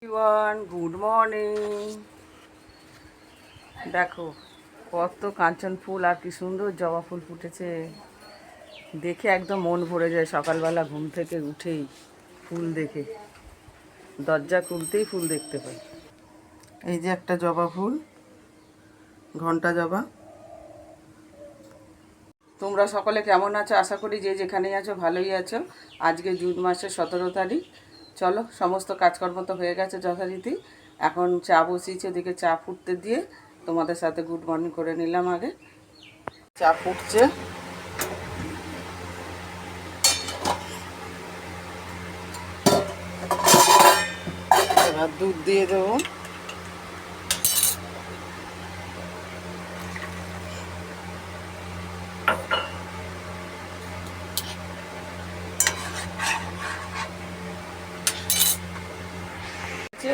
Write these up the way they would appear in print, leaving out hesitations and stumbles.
Everyone good morning. দেখো কত কাঞ্চন ফুল আর কি সুন্দর জবা ফুল ফুটেছে, দেখে একদম মন ভরে যায়। সকালবেলা ঘুম থেকে উঠেই ফুল দেখে দরজা খুলতেই ফুল দেখতে পাই। এই যে একটা জবা ফুল, ঘন্টা জবা। তোমরা সকলে কেমন আছো? আশা করি যে যেখানেই আছো ভালোই আছো। আজকে জুন মাসের 17 তারিখ। চলো, সমস্ত কাজকর্ম তো হয়ে গেছে যথারীতি। এখন চা বসিয়েছি, ওদিকে চা ফুটতে দিয়ে তোমাদের সাথে গুড মর্নিং করে নিলাম। আগে চা ফুটছে, এবার দুধ দিয়ে দেবো।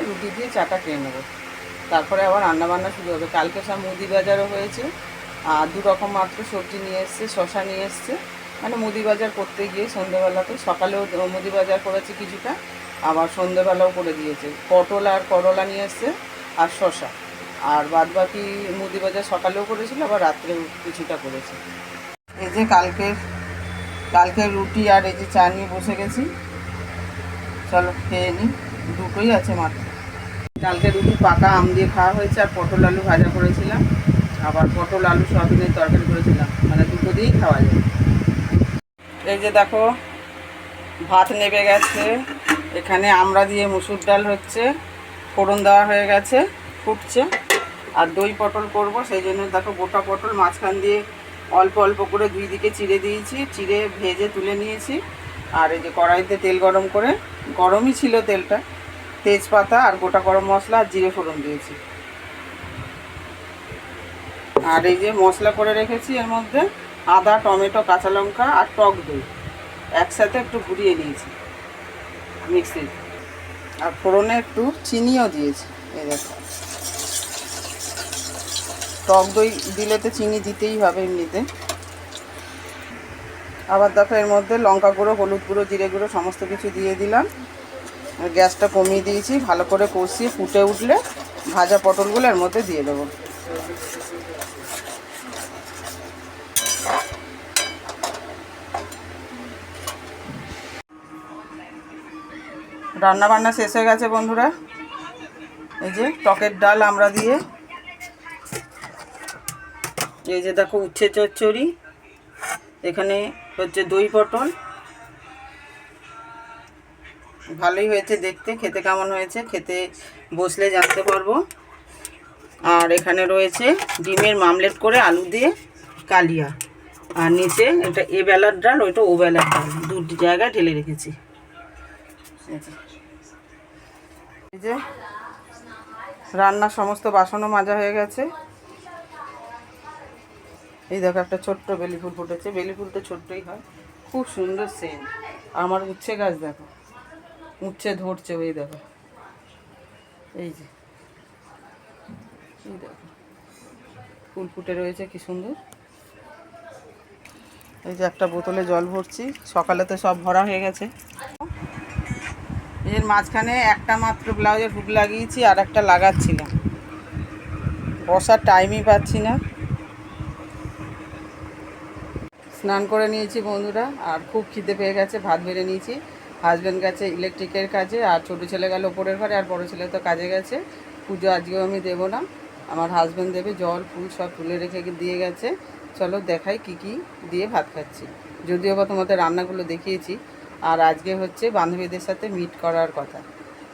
রুটি দিয়ে চাটা খেয়ে নেবো, তারপরে আবার রান্নাবান্না শুরু হবে। কালকে সব মুদি বাজারও হয়েছে, আর দু রকম মাত্র সবজি নিয়ে এসছে, শশা নিয়ে এসছে। মানে মুদি বাজার করতে গিয়ে সন্ধ্যেবেলাতে, সকালেও মুদি বাজার করেছে কিছুটা, আবার সন্ধ্যেবেলাও করে দিয়েছে। পটল আর করলা নিয়ে এসছে আর শশা, আর বাদ বাকি মুদি বাজার সকালেও করেছিল, আবার রাত্রেও কিছুটা করেছে। এই যে কালকের রুটি আর এই যে চা নিয়ে বসে গেছি। চলো খেয়ে নিই, দুটোই আছে মাত্র। কালকে রুটি পাকা আম দিয়ে খাওয়া হয়েছে, আর পটল আলু ভাজা করেছিলাম, আবার পটল আলু সয়াবিনের তরকারি করেছিলাম। মানে দুটো দিয়েই খাওয়া যায়। এই যে দেখো ভাত নেবে গেছে, এখানে আমরা দিয়ে মুসুর ডাল হচ্ছে, ফোড়ন দেওয়া হয়ে গেছে, ফুটছে। আর দই পটল করব, সেই জন্য দেখো গোটা পটল মাঝখান দিয়ে অল্প অল্প করে দুই দিকে চিড়ে দিয়েছি, চিড়ে ভেজে তুলে নিয়েছি। আর এই যে কড়াইতে তেল গরম করে, গরমই ছিল তেলটা, তেজপাতা আর গোটা গরম মশলা আর জিরে ফোড়ন দিয়েছি। আর এই যে মশলা করে রেখেছি, এর মধ্যে আদা, টমেটো, কাঁচা লঙ্কা আর টক দই একসাথে একটু ঘুরিয়ে নিয়েছি মিক্সির। আর ফোড়নে একটু চিনিও দিয়েছি। এই দেখো, টক দই দিলে তো চিনি দিতেই হবে এমনিতে। আবার দেখো এর মধ্যে লঙ্কা গুঁড়ো, হলুদ গুঁড়ো, জিরে গুঁড়ো সমস্ত কিছু দিয়ে দিলাম। গ্যাসটা কমিয়ে দিয়েছি, ভালো করে কষিয়ে ফুটে উঠলে ভাজা পটলগুলো এর মধ্যে দিয়ে দেবো। রান্না বান্না শেষ হয়ে গেছে বন্ধুরা। এই যে টকের ডাল আমরা দিয়ে, এই যে দেখো উচ্ছে চচ্চড়ি, এখানে হচ্ছে দই পটল। ভালোই হয়েছে দেখতে, খেতে কেমন হয়েছে খেতে বসলে জানতে পারবো। আর এখানে রয়েছে ডিমের মামলেট করে আলু দিয়ে কালিয়া, আর নিচে এটা এ বেলার ডাল, ওইটা ও বেলার ডাল, দুটি জায়গায় ঢেলে রেখেছি। এই যে রান্নার সমস্ত বাসনও মাজা হয়ে গেছে। এই দেখো একটা ছোট্ট বেলি ফুল ফুটেছে, বেলি ফুল তো ছোট্টই হয়, খুব সুন্দর সেন্ট। আমার উচ্ছে গাছ দেখো, উচ্ছে ধরছে, ওই দেখো, এই যে এই দেখো ফুল ফুটে রয়েছে কি সুন্দর। এই যে একটা বোতলে জল ভরছি, সকালে তো সব ভরা হয়ে গেছে। এর মাঝখানে একটা মাত্র ব্লাউজের হুক লাগিয়েছি, আর একটা লাগাচ্ছিলাম, বসার টাইমই পাচ্ছি না। স্নান করে নিয়েছি বন্ধুরা, আর খুব খিদে পেয়ে গেছে, ভাত বেড়ে নিয়েছি। হাজব্যান্ড গেছে ইলেকট্রিকের কাজে, আর ছোটো ছেলে গেল ওপরের ঘরে, আর বড় ছেলে তো কাজে গেছে। পুজো আজকেও আমি দেবো না, আমার হাজব্যান্ড দেবে। জল ফুল সব তুলে রেখে দিয়ে গেছে। চলো দেখাই কি কি দিয়ে ভাত খাচ্ছি, যদিও বা তোমাদের রান্নাগুলো দেখিয়েছি। আর আজকে হচ্ছে বান্ধবীদের সাথে মিট করার কথা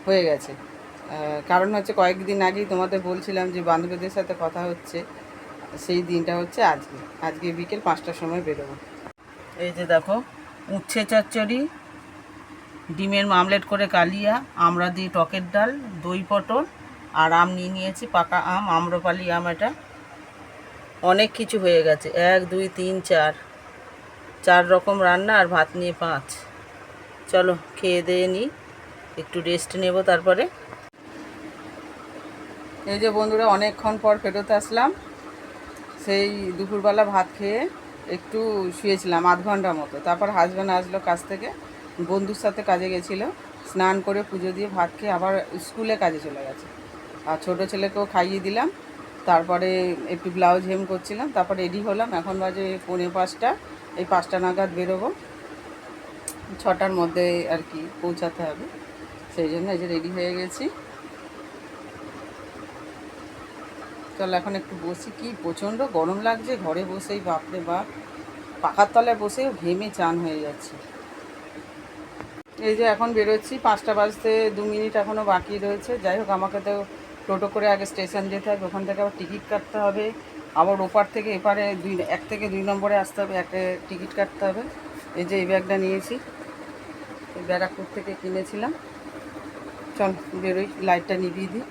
হয়ে গেছে। কারণ হচ্ছে কয়েকদিন আগেই তোমাদের বলছিলাম যে বান্ধবীদের সাথে কথা হচ্ছে, সেই দিনটা হচ্ছে আজকে বিকেল 5টার সময় বেরোবো। এই যে দেখো উচ্ছে চচ্চড়ি, ডিমের মামলেট করে কালিয়া, আমরা দিয়ে টকের ডাল, দই পটল, আর আম নিয়ে নিয়েছি, পাকা আম, আম্রপালি আম। এটা অনেক কিছু হয়ে গেছে, 1 2 3 4 রকম রান্না, আর ভাত নিয়ে 5। চলো খেয়ে দিয়ে নিই, একটু রেস্ট নেব তারপরে। এই যে বন্ধুরা অনেকক্ষণ পর ফেরত আসলাম। সেই দুপুরবেলা ভাত খেয়ে একটু শুয়েছিলাম আধ ঘন্টার মতো। তারপর হাজব্যান্ড আসলো কাজ থেকে, বন্ধুর সাথে কাজে গেছিলো, স্নান করে পুজো দিয়ে ভাত খেয়ে আবার স্কুলে কাজে চলে গেছে। আর ছোটো ছেলেকেও খাইয়ে দিলাম, তারপরে একটু ব্লাউজ হেম করছিলাম, তারপরে রেডি হলাম। এখন বাজে 4:45, এই 5টা নাগাদ বেরোবো, 6টার মধ্যে আর কি পৌঁছাতে হবে, সেই জন্য এই যে রেডি হয়ে গেছি। চল এখন একটু বসি, কি প্রচণ্ড গরম লাগছে ঘরে বসেই, বাপরে বাপ, পাখার তলায় বসেও ঘেমে চান হয়ে যাচ্ছে। এই যে এখন বেরোচ্ছি, 5টা বাজতে 2 মিনিট এখনও বাকি রয়েছে। যাই হোক, আমাকে তো টোটো করে আগে স্টেশন যেতে হবে, ওখান থেকে আবার টিকিট কাটতে হবে, আবার ওপার থেকে এপারে 1 থেকে 2 নম্বরে আসতে হবে, একটা টিকিট কাটতে হবে। এই যে এই ব্যাগটা নিয়েছি, এই ব্যারাকপুর থেকে কিনেছিলাম। চল বেরোই, লাইটটা নিভিয়ে দিই।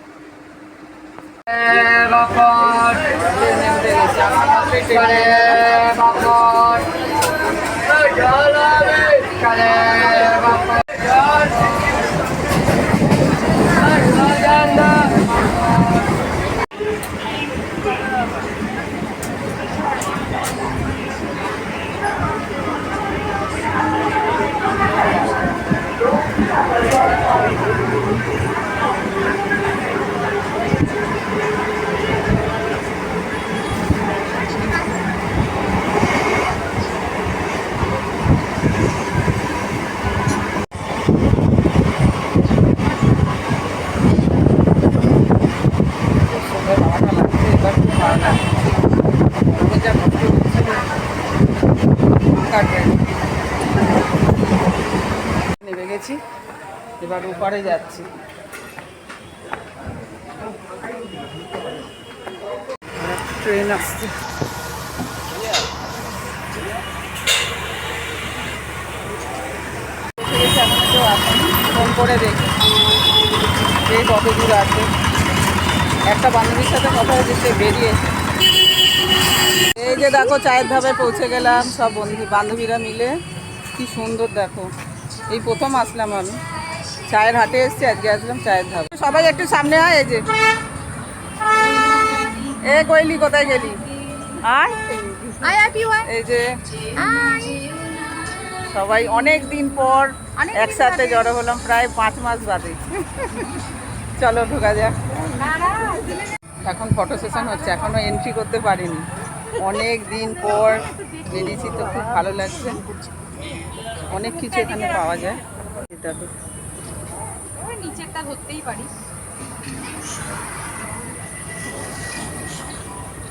নেমে গেছি, এবার ওপারে যাচ্ছি। ট্রেন আসছে। ফোন করে দেখি যে কত দূর আছে। একটা বান্ধবীর সাথে কথা হয়েছে, সে বেরিয়েছে। এই যে দেখো চায়ের ধাবায় পৌঁছে গেলাম, সব বান্ধবীরা মিলে। কি সুন্দর দেখো, এই প্রথম আসলাম আমি, চায়ের হাটে এসছি, আজকে আসলাম চায়ের ধাবা। সবাই একটু সামনে আয়। এই যে এ কইলি, কোথায় গেলি? আয়, এই যে সবাই অনেক দিন পর একসাথে জড়ো হলাম, প্রায় 5 মাস বাদে। চলো ঢোকা যাক। এখন ফটো সেশন হচ্ছে, এখনো এন্ট্রি করতে পারিনি, অনেক দিন পর বেরিয়েছি তো খুব ভালো লাগছে। অনেক কিছু এখানে পাওয়া যায়, দেখো নিচেরটা ধরতেই পারিস।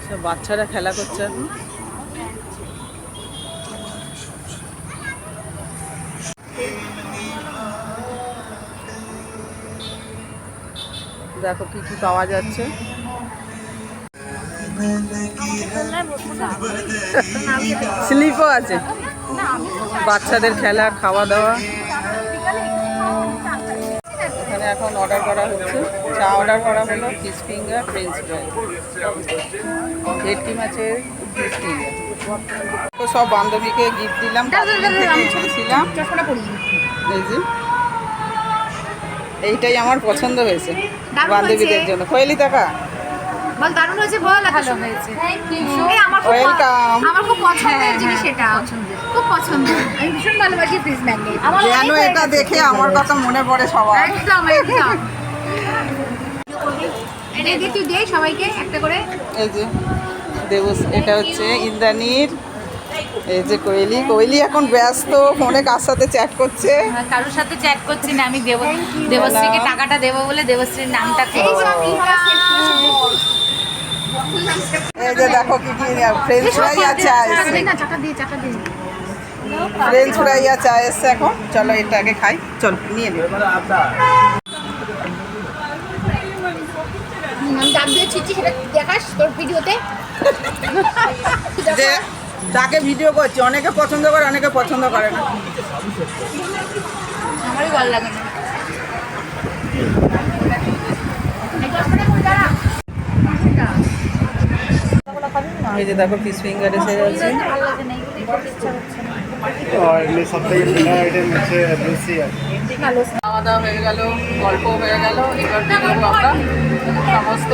সব বাচ্চারা খেলা করছে এখন। দেখো কি কি পাওয়া যাচ্ছে। স্লিপও আছে, বাচ্চাদের খেলার, খাওয়া দাওয়া। এখানে এখন অর্ডার করা হচ্ছে, চা অর্ডার করা হলো, ফিশ ফিঙ্গার, ফ্রেঞ্চ ফ্রাই, ভেটকি মাছের ফিশ ফিঙ্গার। তো সব বান্ধবীকে গিফট দিলাম, ছিলাম। এই যে এইটাই আমার পছন্দ হয়েছে বান্ধবীদের জন্য। কোয়েলি টাকা বল, দারুণ হয়েছে বল। ভালো হয়েছে, থ্যাংক ইউ। ওয়েলকাম। আমার খুব পছন্দের জিনিস এটা, খুব পছন্দ। আমি ভীষণ ভালোবাসি ফিশ ম্যাগনেট। যেন এটা দেখে আমার কথা মনে পড়ে সবার। একদম একদম। এটা দিয়ে তুই দে সবাইকে একটা করে। এই যে দেবস, এটা হচ্ছে ইন্দ্রাণীর। এই যে কোয়েলি, কোয়েলি এখন ব্যস্ত, ফোনে কার সাথে চ্যাট করছে। কারোর সাথে চ্যাট করছি না, আমি দেবশ্রীকে টাকাটা দেবো বলে দেবশ্রীর নামটা এই যে দেখো কি কি ফ্রেঞ্চ ফ্রাই আর চা এসছে, ফ্রেঞ্চ ফ্রাই আর চা এসছে এখন। চলো এটা আগে খাই, চল নিয়ে নিই। দেখাস তোর ভিডিওতে যে তাকে ভিডিও করছি, অনেকে পছন্দ করে, অনেকে পছন্দ করে না। আমারই ভালো লাগে না। এই যে দেখো ফিশ ফিঙ্গার এসে গেছে। খাওয়া দাওয়া হয়ে গেল, গল্প হয়ে গেল, এবার বেরোবো আমরা সমস্ত।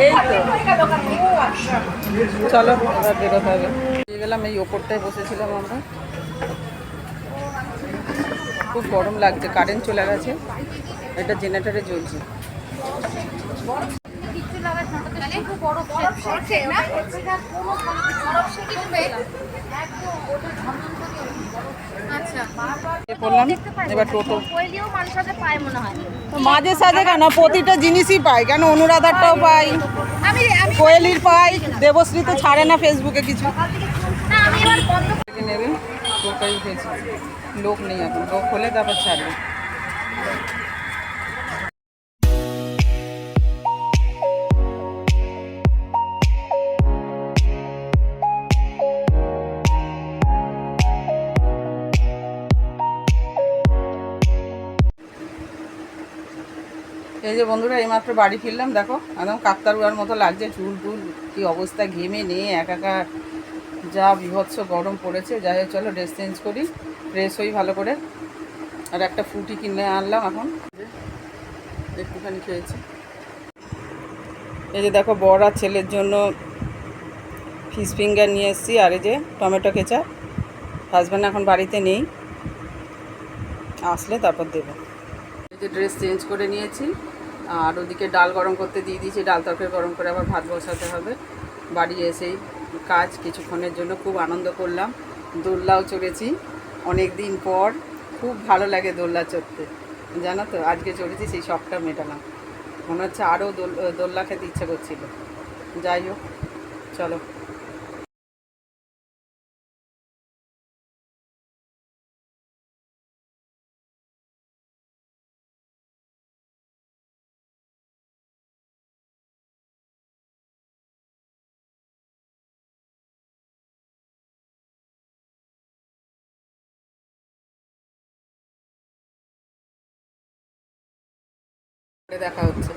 এই তো চলো এবার বেরোতে হবে। গেলাম, এই ওপরটায় বসেছিলাম আমরা। খুব গরম লাগছে, কারেন্ট চলে গেছে, এটা জেনারেটরে জ্বলছে। বললাম এবার টোটো মাঝে সাঝে কেন প্রতিটা জিনিসই পাই, কেন অনুরাধারটাও পাই, কোয়েলির পাই, দেবশ্রী তো ছাড়ে না ফেসবুকে কিছু নেবে। টোটাই উঠেছে, লোক নেই এখন, লোক হলে তারপর ছাড়বে। এই যে বন্ধুরা এইমাত্র বাড়ি ফিরলাম, দেখো একদম কাকতারুয়ার মতো লাগছে, চুল টুল কী অবস্থা, ঘেমে নিয়ে একাকার, যা বীভৎস গরম পড়েছে। যাই হোক চলো ড্রেস চেঞ্জ করি, ফ্রেশ হই ভালো করে। আর একটা ফ্রুটি কিনে আনলাম, এখন একটুখানি খেয়েছি। এই যে দেখো বর আর ছেলের জন্য ফিশ ফিঙ্গার নিয়ে এসেছি, আর এই যে টমেটো কেচাপ। হাজব্যান্ড এখন বাড়িতে নেই, আসলে তারপর দেবো। এই যে ড্রেস চেঞ্জ করে নিয়েছি, আর ওদিকে ডাল গরম করতে দিয়ে দিয়েছি, ডাল তরকারি গরম করে আবার ভাত বসাতে হবে। বাড়ি এসেই কাজ, কিছুক্ষণের জন্য খুব আনন্দ করলাম, দোলনাও চড়েছি অনেক দিন পর, খুব ভালো লাগে দোলনা চড়তে, জানো তো। আজকে চড়েছি, সেই শখটা মেটালাম, মনে হচ্ছে আরও দোলনা খেতে ইচ্ছে করছিল। যাই হোক চলো। দেখা হচ্ছে।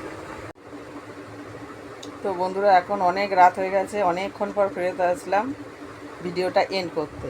তো বন্ধুরা এখন অনেক রাত হয়ে গেছে, অনেকক্ষণ পর ফেরত আসলাম ভিডিওটা এন্ড করতে।